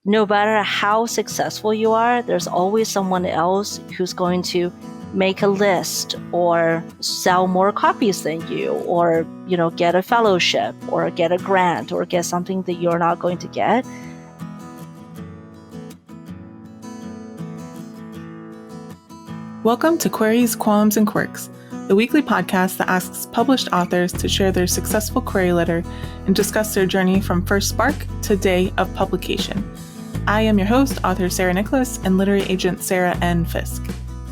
no matter how successful you are, there's always someone else who's going to make a list or sell more copies than you, or, get a fellowship or get a grant or get something that you're not going to get. Welcome to Queries, Qualms, and Quirks, the weekly podcast that asks published authors to share their successful query letter and discuss their journey from first spark to day of publication. I am your host, author Sarah Nicolas, and literary agent Sarah N. Fisk.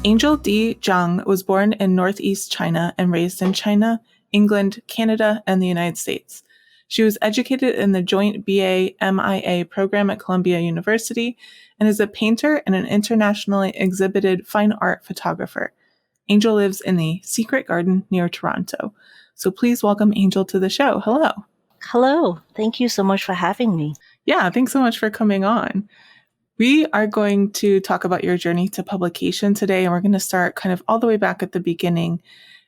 Angel D. Zhang was born in Northeast China and raised in China, England, Canada, and the United States. She was educated in the joint BA-MIA program at Columbia University and is a painter and an internationally exhibited fine art photographer. Angel lives in the Secret Garden near Toronto. So please welcome Angel to the show. Hello. Hello. Thank you so much for having me. Yeah, thanks so much for coming on. We are going to talk about your journey to publication today, and we're going to start kind of all the way back at the beginning.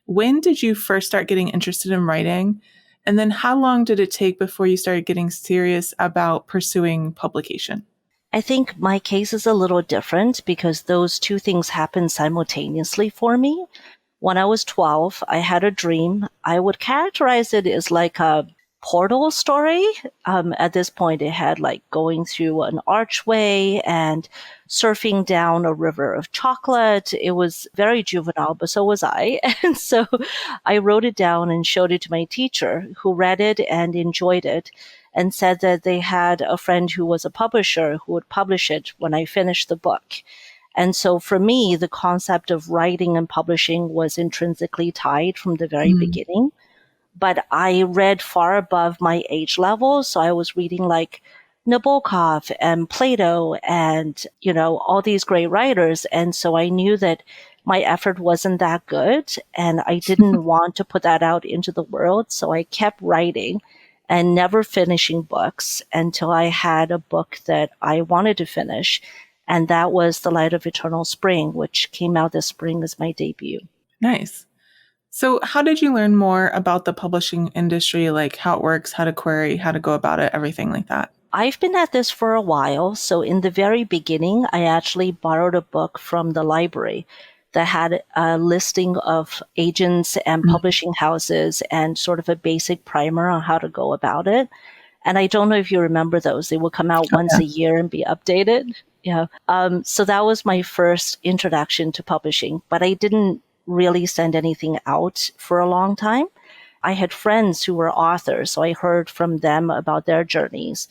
When did you first start getting interested in writing? And then how long did it take before you started getting serious about pursuing publication? I think my case is a little different because those two things happened simultaneously for me. When I was 12, I had a dream. I would characterize it as like a portal story. At this point, it had like going through an archway and surfing down a river of chocolate. It was very juvenile, but so was I. And so I wrote it down and showed it to my teacher, who read it and enjoyed it and said that they had a friend who was a publisher who would publish it when I finished the book. And so for me, the concept of writing and publishing was intrinsically tied from the very beginning. But I read far above my age level. So I was reading like Nabokov and Plato and, all these great writers. And so I knew that my effort wasn't that good and I didn't want to put that out into the world. So I kept writing and never finishing books until I had a book that I wanted to finish. And that was The Light of Eternal Spring, which came out this spring as my debut. Nice. So how did you learn more about the publishing industry, like how it works, how to query, how to go about it, everything like that? I've been at this for a while. So in the very beginning, I actually borrowed a book from the library that had a listing of agents and publishing houses and sort of a basic primer on how to go about it. And I don't know if you remember those. They will come out once a year and be updated. Yeah. So that was my first introduction to publishing, but I didn't really send anything out for a long time. I had friends who were authors, so I heard from them about their journeys.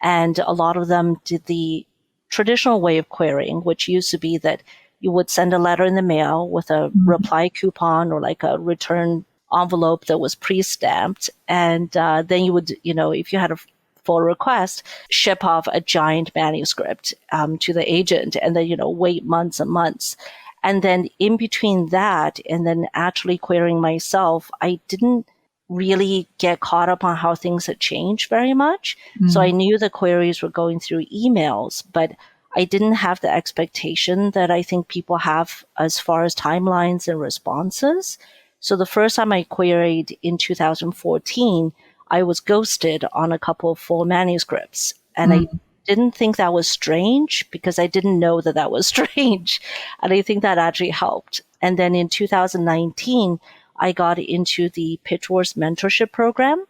And a lot of them did the traditional way of querying, which used to be that you would send a letter in the mail with a reply coupon or like a return envelope that was pre-stamped. And then you would, if you had a full request, ship off a giant manuscript to the agent and then, wait months and months. And then in between that and then actually querying myself, I didn't really get caught up on how things had changed very much. So I knew the queries were going through emails, but I didn't have the expectation that I think people have as far as timelines and responses. So the first time I queried in 2014, I was ghosted on a couple of full manuscripts. And I didn't think that was strange because I didn't know that that was strange. And I think that actually helped. And then in 2019, I got into the Pitch Wars mentorship program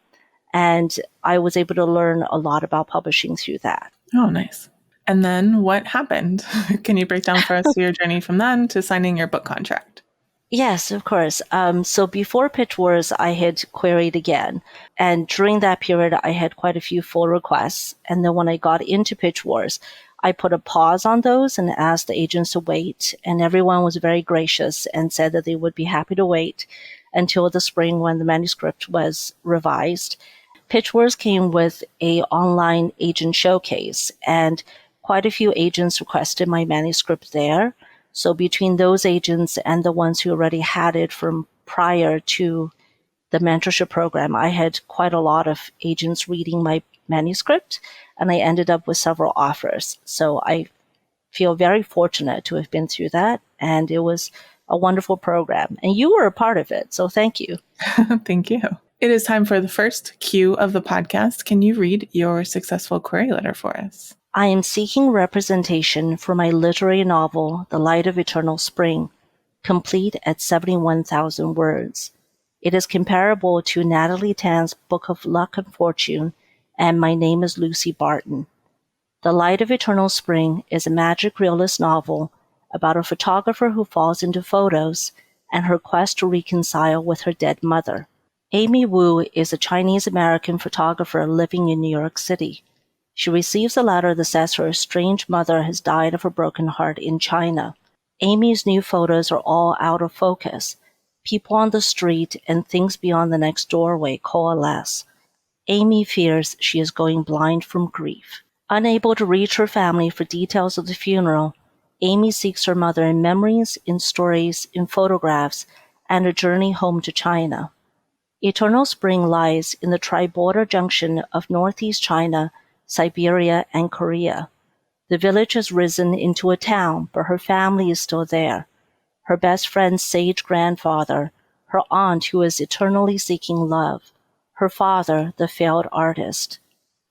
and I was able to learn a lot about publishing through that. Oh, nice. And then what happened? Can you break down for us your journey from then to signing your book contract? Yes, of course. So before Pitch Wars, I had queried again. And during that period, I had quite a few full requests. And then when I got into Pitch Wars, I put a pause on those and asked the agents to wait. And everyone was very gracious and said that they would be happy to wait until the spring when the manuscript was revised. Pitch Wars came with a online agent showcase, and quite a few agents requested my manuscript there. So between those agents and the ones who already had it from prior to the mentorship program, I had quite a lot of agents reading my manuscript, and I ended up with several offers. So I feel very fortunate to have been through that, and it was a wonderful program. And you were a part of it, so thank you. Thank you. It is time for the first cue of the podcast. Can you read your successful query letter for us? I am seeking representation for my literary novel, The Light of Eternal Spring, complete at 71,000 words. It is comparable to Natalie Tan's Book of Luck and Fortune and My Name is Lucy Barton. The Light of Eternal Spring is a magic realist novel about a photographer who falls into photos and her quest to reconcile with her dead mother. Amy Wu is a Chinese-American photographer living in New York City. She receives a letter that says her estranged mother has died of a broken heart in China. Amy's new photos are all out of focus. People on the street and things beyond the next doorway coalesce. Amy fears she is going blind from grief. Unable to reach her family for details of the funeral, Amy seeks her mother in memories, in stories, in photographs, and a journey home to China. Eternal Spring lies in the tri-border junction of northeast China, Siberia, and Korea. The village has risen into a town, but her family is still there. Her best friend's sage grandfather, her aunt who is eternally seeking love, her father, the failed artist.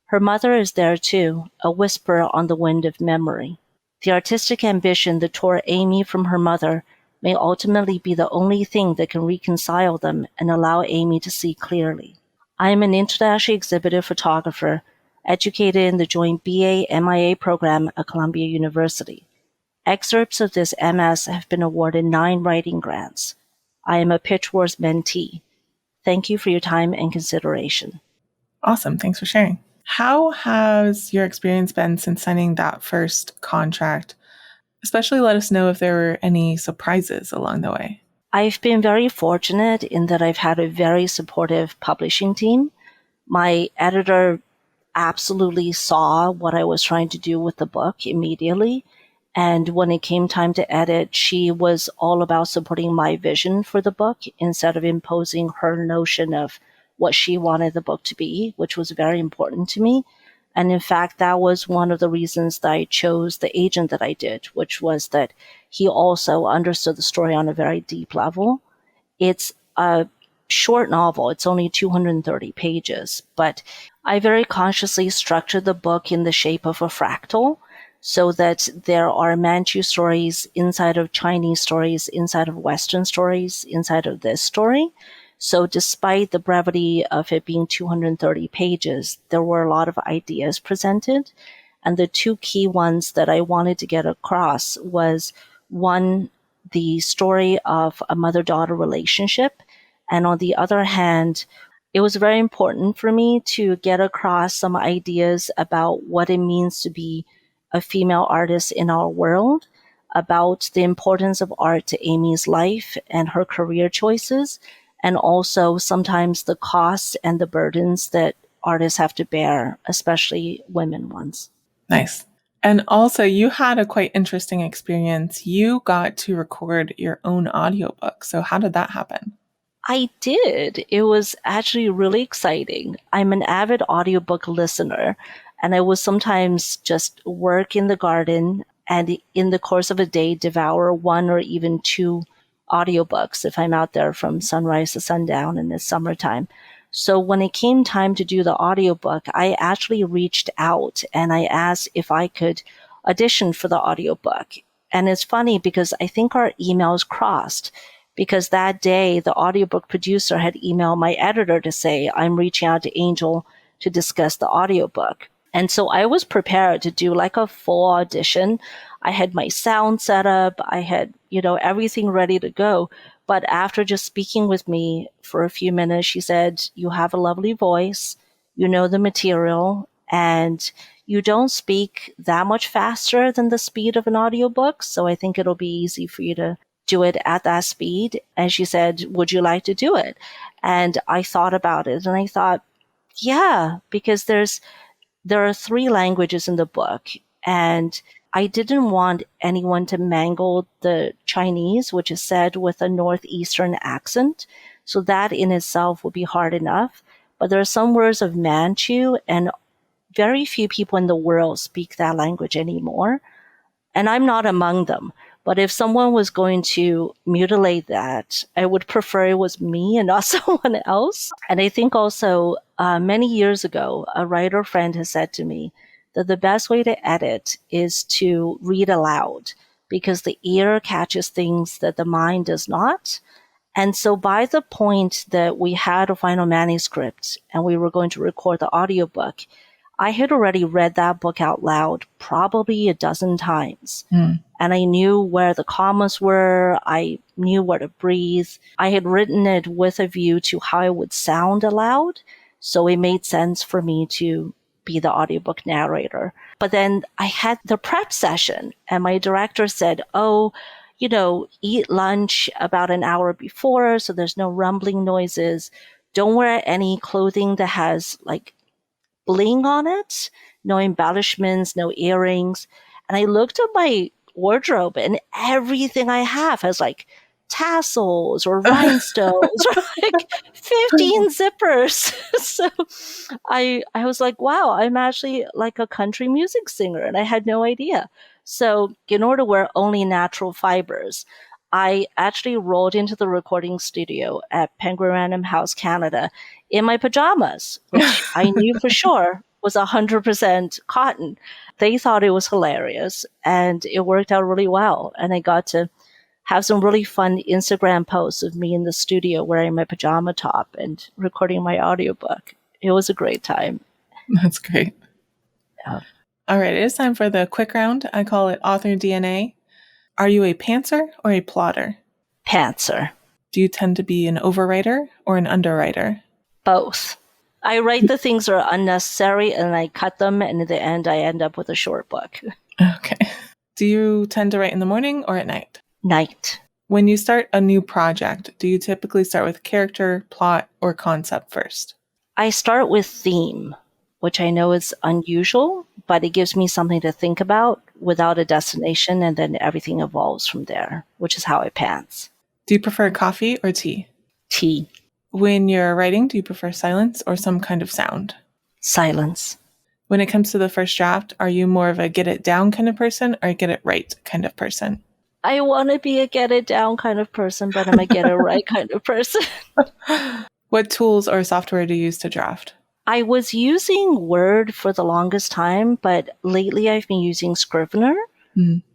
Her mother is there too, a whisper on the wind of memory. The artistic ambition that tore Amy from her mother may ultimately be the only thing that can reconcile them and allow Amy to see clearly. I am an internationally exhibited photographer, educated in the joint BA-MIA program at Columbia University. Excerpts of this MS have been awarded 9 writing grants. I am a Pitch Wars mentee. Thank you for your time and consideration. Awesome. Thanks for sharing. How has your experience been since signing that first contract? Especially let us know if there were any surprises along the way. I've been very fortunate in that I've had a very supportive publishing team. My editor absolutely saw what I was trying to do with the book immediately. And when it came time to edit, she was all about supporting my vision for the book instead of imposing her notion of what she wanted the book to be, which was very important to me. And in fact, that was one of the reasons that I chose the agent that I did, which was that he also understood the story on a very deep level. It's a short novel. It's only 230 pages, but I very consciously structured the book in the shape of a fractal so that there are Manchu stories inside of Chinese stories, inside of Western stories, inside of this story. So despite the brevity of it being 230 pages, there were a lot of ideas presented. And the 2 key ones that I wanted to get across was, one, the story of a mother-daughter relationship. And on the other hand, it was very important for me to get across some ideas about what it means to be a female artist in our world, about the importance of art to Amy's life and her career choices, and also sometimes the costs and the burdens that artists have to bear, especially women ones. Nice. And also, you had a quite interesting experience. You got to record your own audiobook. So how did that happen? I did. It was actually really exciting. I'm an avid audiobook listener, and I would sometimes just work in the garden and in the course of a day devour 1 or even 2 audiobooks if I'm out there from sunrise to sundown in the summertime. So when it came time to do the audiobook, I actually reached out and I asked if I could audition for the audiobook. And it's funny because I think our emails crossed, because that day the audiobook producer had emailed my editor to say, I'm reaching out to Angel to discuss the audiobook. And so I was prepared to do like a full audition. I had my sound set up. I had, everything ready to go. But after just speaking with me for a few minutes, she said, you have a lovely voice, you know the material, and you don't speak that much faster than the speed of an audiobook. So I think it'll be easy for you to do it at that speed. And she said, would you like to do it? And I thought about it and I thought, yeah, because there are 3 languages in the book, and I didn't want anyone to mangle the Chinese, which is said with a northeastern accent. So that in itself would be hard enough. But there are some words of Manchu, and very few people in the world speak that language anymore. And I'm not among them. But if someone was going to mutilate that, I would prefer it was me and not someone else. And I think also many years ago, a writer friend has said to me that the best way to edit is to read aloud because the ear catches things that the mind does not. And so by the point that we had a final manuscript and we were going to record the audiobook, I had already read that book out loud probably a dozen times. And I knew where the commas were. I knew where to breathe. I had written it with a view to how it would sound aloud. So it made sense for me to be the audiobook narrator. But then I had the prep session and my director said, eat lunch about an hour before so there's no rumbling noises. Don't wear any clothing that has like bling on it, no embellishments, no earrings. And I looked at my wardrobe and everything I have has like tassels or rhinestones or like 15 zippers. So I was like, wow, I'm actually like a country music singer and I had no idea. So in order to wear only natural fibers, I actually rolled into the recording studio at Penguin Random House, Canada in my pajamas, which I knew for sure was 100% cotton. They thought it was hilarious and it worked out really well. And I got to have some really fun Instagram posts of me in the studio wearing my pajama top and recording my audiobook. It was a great time. That's great. Yeah. All right, it is time for the quick round. I call it Author DNA. Are you a pantser or a plotter? Pantser. Do you tend to be an overwriter or an underwriter? Both. I write the things that are unnecessary and I cut them, and in the end, I end up with a short book. Okay. Do you tend to write in the morning or at night? Night. When you start a new project, do you typically start with character, plot, or concept first? I start with theme, which I know is unusual, but it gives me something to think about without a destination, and then everything evolves from there, which is how I pants. Do you prefer coffee or tea? Tea. When you're writing, do you prefer silence or some kind of sound? Silence. When it comes to the first draft, are you more of a get it down kind of person or a get it right kind of person? I want to be a get it down kind of person, but I'm a get it right kind of person. What tools or software do you use to draft? I was using Word for the longest time, but lately I've been using Scrivener,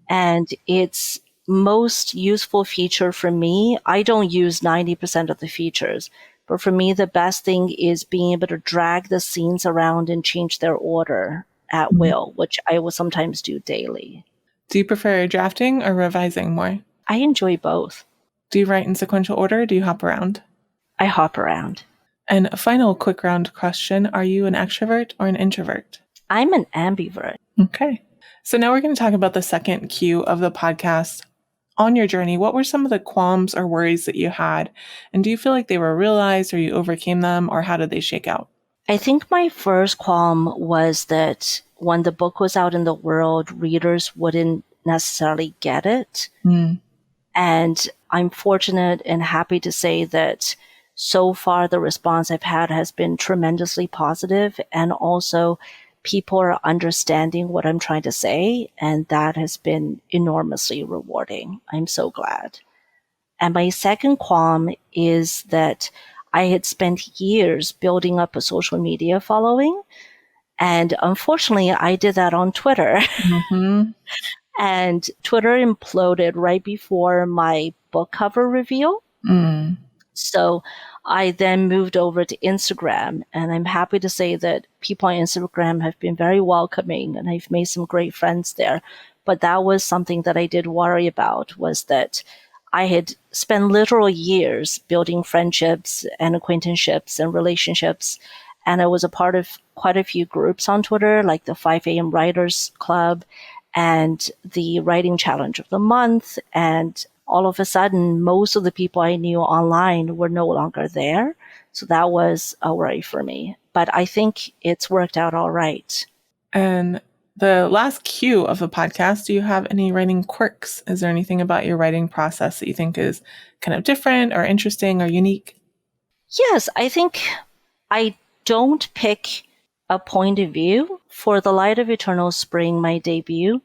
and its most useful feature for me, I don't use 90% of the features, but for me, the best thing is being able to drag the scenes around and change their order at will, which I will sometimes do daily. Do you prefer drafting or revising more? I enjoy both. Do you write in sequential order or do you hop around? I hop around. And a final quick round question, are you an extrovert or an introvert? I'm an ambivert. Okay. So now we're going to talk about the second Q of the podcast. On your journey, what were some of the qualms or worries that you had? And do you feel like they were realized or you overcame them, or how did they shake out? I think my first qualm was that when the book was out in the world, readers wouldn't necessarily get it. And I'm fortunate and happy to say that so far the response I've had has been tremendously positive, and also people are understanding what I'm trying to say, and that has been enormously rewarding. I'm so glad. And my second qualm is that I had spent years building up a social media following, and unfortunately I did that on Twitter. And Twitter imploded right before my book cover reveal. So I then moved over to Instagram, and I'm happy to say that people on Instagram have been very welcoming, and I've made some great friends there. But that was something that I did worry about, was that I had spent literal years building friendships and acquaintanceships and relationships. And I was a part of quite a few groups on Twitter, like the 5 a.m. Writers Club and the Writing Challenge of the Month. And all of a sudden, most of the people I knew online were no longer there. So that was a worry for me. But I think it's worked out all right. And the last Q of the podcast, do you have any writing quirks? Is there anything about your writing process that you think is kind of different or interesting or unique? Yes, I think I don't pick a point of view. For The Light of Eternal Spring, my debut,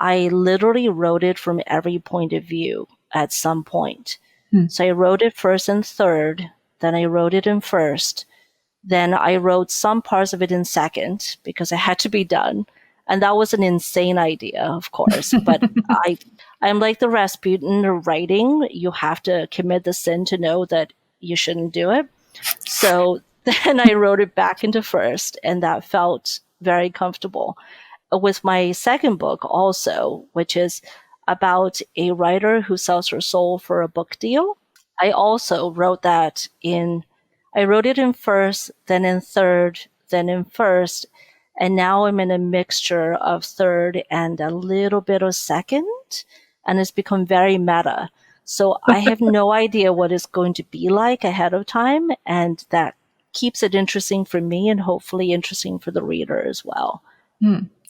I literally wrote it from every point of view at some point. So I wrote it first and third, then I wrote it in first, then I wrote some parts of it in second because it had to be done. And that was an insane idea, of course. But I'm like the Rasputin of writing. You have to commit the sin to know that you shouldn't do it. So then I wrote it back into first, and that felt very comfortable. With my second book also, which is about a writer who sells her soul for a book deal, I also wrote I wrote it in first, then in third, then in first, and now I'm in a mixture of third and a little bit of second, and it's become very meta. So I have no idea what it's going to be like ahead of time, and that keeps it interesting for me and hopefully interesting for the reader as well.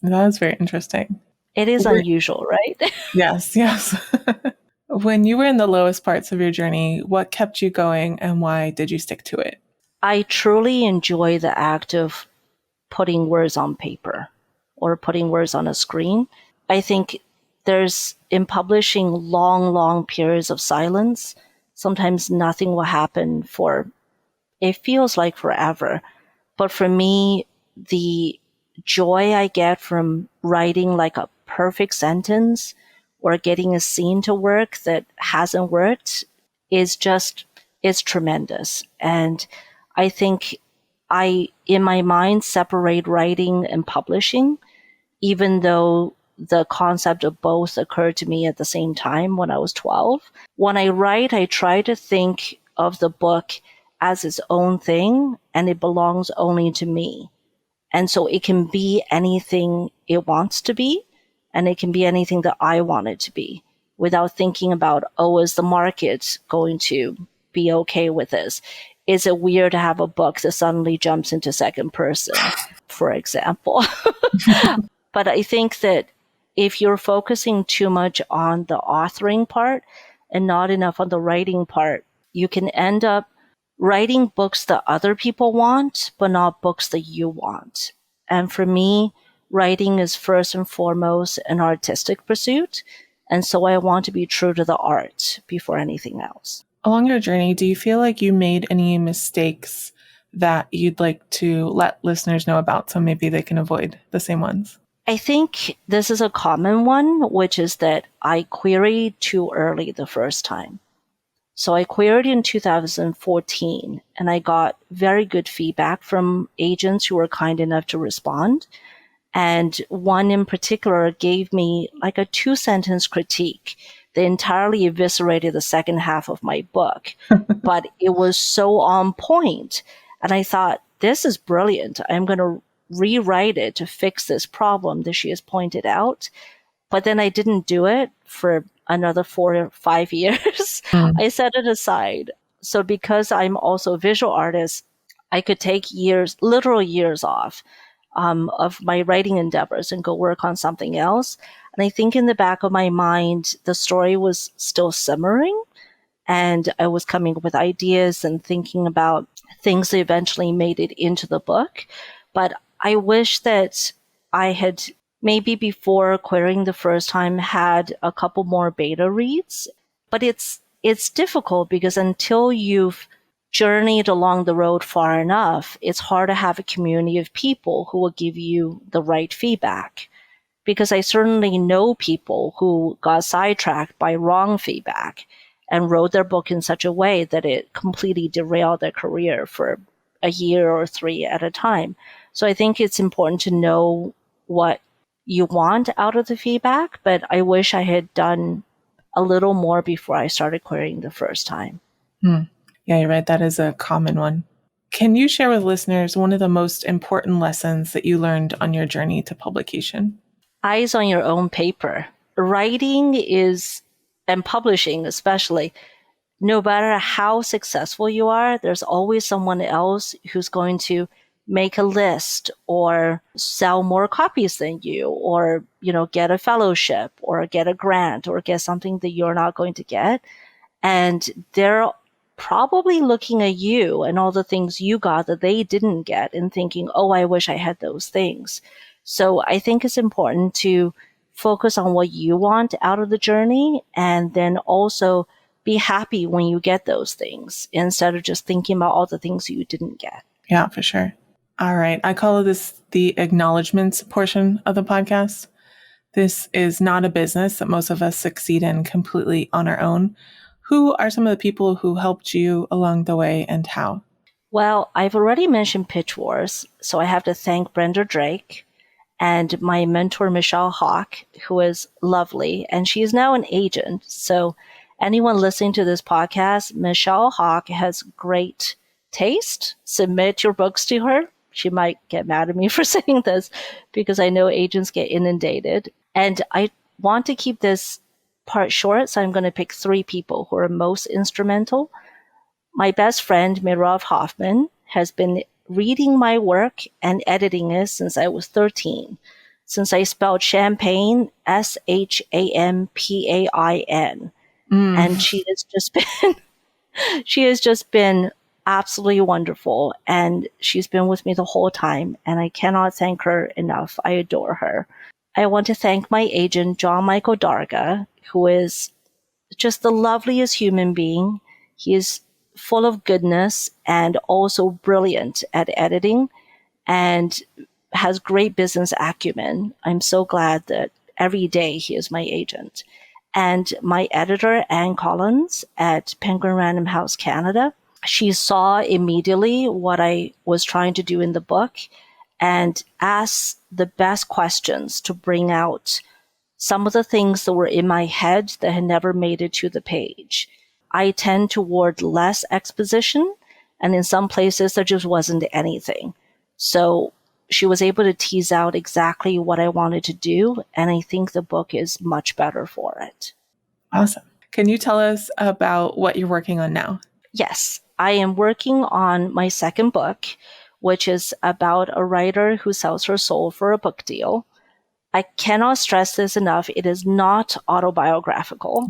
That is very interesting. It is unusual, right? Yes, yes. When you were in the lowest parts of your journey, what kept you going and why did you stick to it? I truly enjoy the act of putting words on paper or putting words on a screen. I think there's, in publishing, long periods of silence. Sometimes nothing will happen for, it feels like forever. But for me, the joy I get from writing like a perfect sentence or getting a scene to work that hasn't worked is tremendous. And I think I, in my mind, separate writing and publishing, even though the concept of both occurred to me at the same time when I was 12. When I write, I try to think of the book as its own thing, and it belongs only to me. And so it can be anything it wants to be, and it can be anything that I want it to be, without thinking about, oh, is the market going to be okay with this? Is it weird to have a book that suddenly jumps into second person, for example? But I think that if you're focusing too much on the authoring part and not enough on the writing part, you can end up writing books that other people want, but not books that you want. And for me, writing is first and foremost an artistic pursuit. And so I want to be true to the art before anything else. Along your journey, do you feel like you made any mistakes that you'd like to let listeners know about so maybe they can avoid the same ones? I think this is a common one, which is that I queried too early the first time. So I queried in 2014, and I got very good feedback from agents who were kind enough to respond. And one in particular gave me like a 2-sentence critique. They entirely eviscerated the second half of my book, but it was so on point. And I thought, this is brilliant. I'm going to rewrite it to fix this problem that she has pointed out. But then I didn't do it for another 4 or 5 years. I set it aside. So because I'm also a visual artist, I could take years, literal years off of my writing endeavors and go work on something else. And I think in the back of my mind, the story was still simmering, and I was coming up with ideas and thinking about things that eventually made it into the book. But I wish that I had, maybe before querying the first time, had a couple more beta reads. But it's difficult because until you've journeyed along the road far enough, it's hard to have a community of people who will give you the right feedback. Because I certainly know people who got sidetracked by wrong feedback and wrote their book in such a way that it completely derailed their career for a year or 3 at a time. So I think it's important to know what you want out of the feedback, but I wish I had done a little more before I started querying the first time. Yeah, you're right. That is a common one. Can you share with listeners one of the most important lessons that you learned on your journey to publication? Eyes on your own paper. Writing is, and publishing especially, no matter how successful you are, there's always someone else who's going to make a list or sell more copies than you, or, get a fellowship or get a grant or get something that you're not going to get. And they're probably looking at you and all the things you got that they didn't get and thinking, oh, I wish I had those things. So I think it's important to focus on what you want out of the journey, and then also be happy when you get those things instead of just thinking about all the things you didn't get. Yeah, for sure. All right. I call this the acknowledgements portion of the podcast. This is not a business that most of us succeed in completely on our own. Who are some of the people who helped you along the way and how? Well, I've already mentioned Pitch Wars, so I have to thank Brenda Drake and my mentor, Michelle Hawk, who is lovely, and she is now an agent. So anyone listening to this podcast, Michelle Hawk has great taste. Submit your books to her. She might get mad at me for saying this because I know agents get inundated. And I want to keep this part short, so I'm going to pick 3 people who are most instrumental. My best friend, Mirav Hoffman, has been reading my work and editing it since I was 13, since I spelled champagne, Shampain. And she has just been absolutely wonderful. And she's been with me the whole time. And I cannot thank her enough. I adore her. I want to thank my agent, John Michael Darga, who is just the loveliest human being. He is full of goodness and also brilliant at editing and has great business acumen. I'm so glad that every day he is my agent. And my editor, Anne Collins at Penguin Random House Canada, she saw immediately what I was trying to do in the book and asked the best questions to bring out some of the things that were in my head that had never made it to the page. I tend toward less exposition, and in some places there just wasn't anything. So she was able to tease out exactly what I wanted to do, and I think the book is much better for it. Awesome. Can you tell us about what you're working on now? Yes, I am working on my second book, which is about a writer who sells her soul for a book deal. I cannot stress this enough. It is not autobiographical.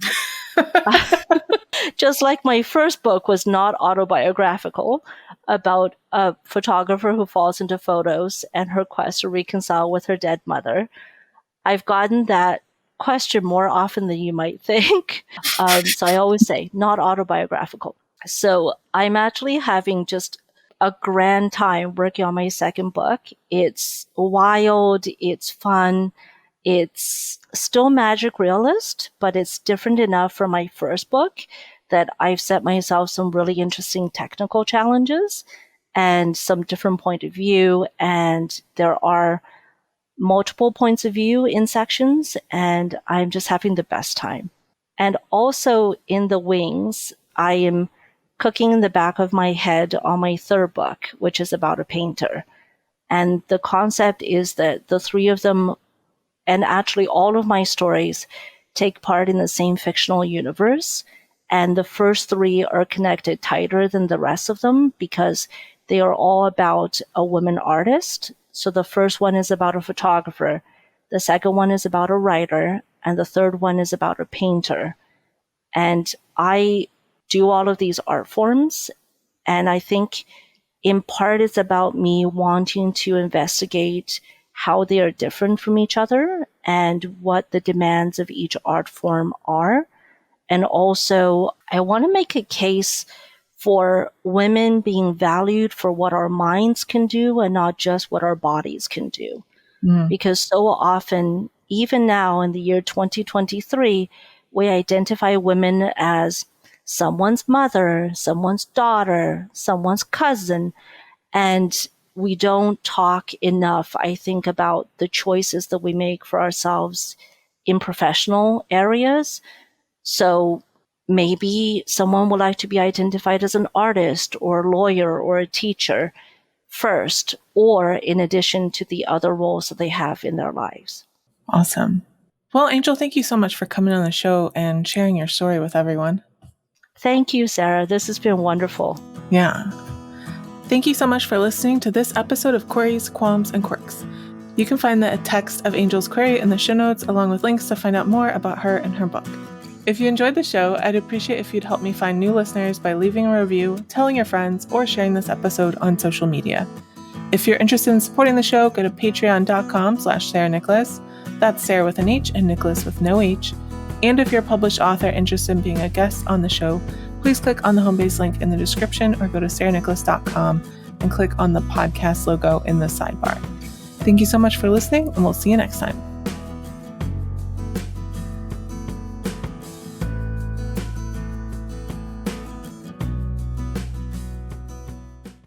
Just like my first book was not autobiographical about a photographer who falls into photos and her quest to reconcile with her dead mother. I've gotten that question more often than you might think. So I always say not autobiographical. So I'm actually having just a grand time working on my second book. It's wild, it's fun, it's still magic realist, but it's different enough from my first book that I've set myself some really interesting technical challenges and some different point of view. And there are multiple points of view in sections, and I'm just having the best time. And also in the wings, I am cooking in the back of my head on my third book, which is about a painter. And the concept is that the 3 of them, and actually all of my stories, take part in the same fictional universe. And the first 3 are connected tighter than the rest of them because they are all about a woman artist. So the first one is about a photographer, the second one is about a writer, and the third one is about a painter. And I do all of these art forms, and I think in part it's about me wanting to investigate how they are different from each other and what the demands of each art form are. And also, I want to make a case for women being valued for what our minds can do and not just what our bodies can do. Because so often, even now in the year 2023, we identify women as someone's mother, someone's daughter, someone's cousin, and we don't talk enough, I think, about the choices that we make for ourselves in professional areas. So maybe someone would like to be identified as an artist or a lawyer or a teacher first, or in addition to the other roles that they have in their lives. Awesome. Well, Angel, thank you so much for coming on the show and sharing your story with everyone. Thank you, Sarah. This has been wonderful. Yeah. Thank you so much for listening to this episode of Queries, Qualms, and Quirks. You can find the text of Angel's query in the show notes, along with links to find out more about her and her book. If you enjoyed the show, I'd appreciate if you'd help me find new listeners by leaving a review, telling your friends, or sharing this episode on social media. If you're interested in supporting the show, go to patreon.com/Sarah Nicolas. That's Sarah with an H and Nicholas with no H. And if you're a published author interested in being a guest on the show, please click on the home base link in the description or go to sarahnicolas.com and click on the podcast logo in the sidebar. Thank you so much for listening, and we'll see you next time.